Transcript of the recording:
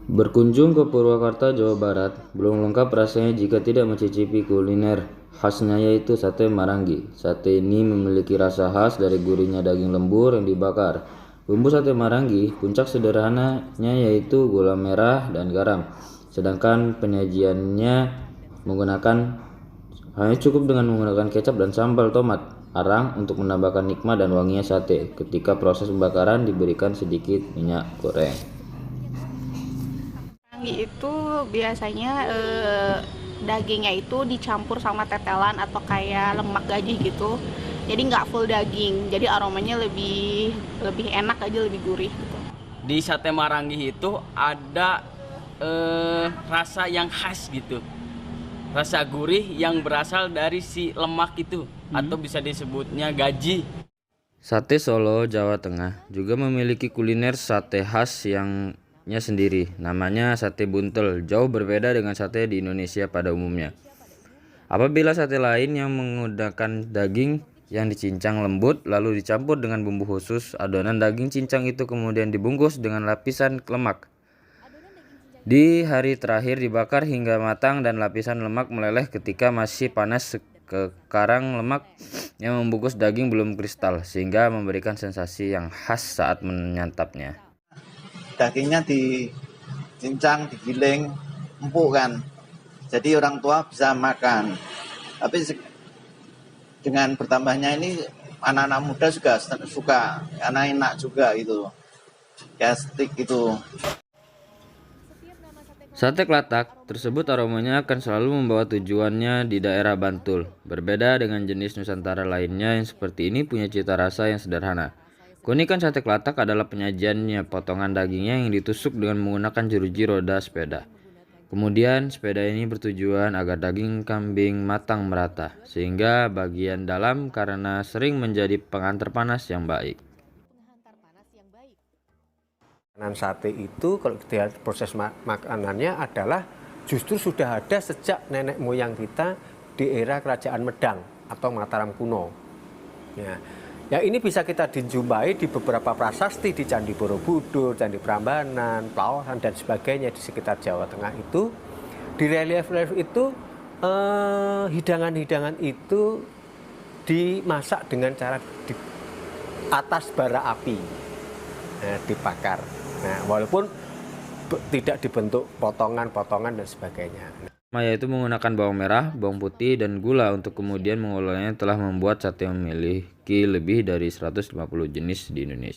Berkunjung ke Purwakarta, Jawa Barat, belum lengkap rasanya jika tidak mencicipi kuliner khasnya yaitu sate Marangi. Sate ini memiliki rasa khas dari gurihnya daging lembur yang dibakar. Bumbu sate Marangi, puncak sederhananya yaitu gula merah dan garam. Sedangkan penyajiannya menggunakan hanya cukup dengan menggunakan kecap dan sambal tomat arang untuk menambahkan nikmat dan wanginya sate. Ketika proses pembakaran diberikan sedikit minyak goreng. Mie itu biasanya dagingnya itu dicampur sama tetelan atau kayak lemak gaji gitu. Jadi nggak full daging. Jadi aromanya lebih enak aja, lebih gurih gitu. Di sate Marangi itu ada rasa yang khas gitu. Rasa gurih yang berasal dari si lemak itu atau bisa disebutnya gaji. Sate Solo, Jawa Tengah juga memiliki kuliner sate khas yang sendiri. Namanya sate buntel, jauh berbeda dengan sate di Indonesia pada umumnya. Apabila sate lain yang menggunakan daging yang dicincang lembut lalu dicampur dengan bumbu khusus, adonan daging cincang itu kemudian dibungkus dengan lapisan lemak. Di hari terakhir dibakar hingga matang dan lapisan lemak meleleh ketika masih panas. Kekarang lemak yang membungkus daging belum kristal sehingga memberikan sensasi yang khas saat menyantapnya. Dagingnya dicincang, digiling, empuk kan. Jadi orang tua bisa makan. Tapi dengan bertambahnya ini anak-anak muda juga suka, karena enak juga gitu. Kayak steak gitu. Sate Klatak tersebut aromanya akan selalu membawa tujuannya di daerah Bantul. Berbeda dengan jenis Nusantara lainnya yang seperti ini punya cita rasa yang sederhana. Keunikan sate Klatak adalah penyajiannya, potongan dagingnya yang ditusuk dengan menggunakan jeruji roda sepeda. Kemudian sepeda ini bertujuan agar daging kambing matang merata, sehingga bagian dalam karena sering menjadi pengantar panas yang baik. Makanan sate itu kalau kita lihat proses makanannya adalah justru sudah ada sejak nenek moyang kita di era Kerajaan Medang atau Mataram kuno. Ya ini bisa kita dijumpai di beberapa prasasti di Candi Borobudur, Candi Prambanan, Pelawasan dan sebagainya di sekitar Jawa Tengah itu. Di relief-relief itu hidangan-hidangan itu dimasak dengan cara di atas bara api, dibakar. Nah, walaupun tidak dibentuk potongan-potongan dan sebagainya. Yaitu menggunakan bawang merah, bawang putih, dan gula untuk kemudian mengolahnya telah membuat sate memiliki lebih dari 150 jenis di Indonesia.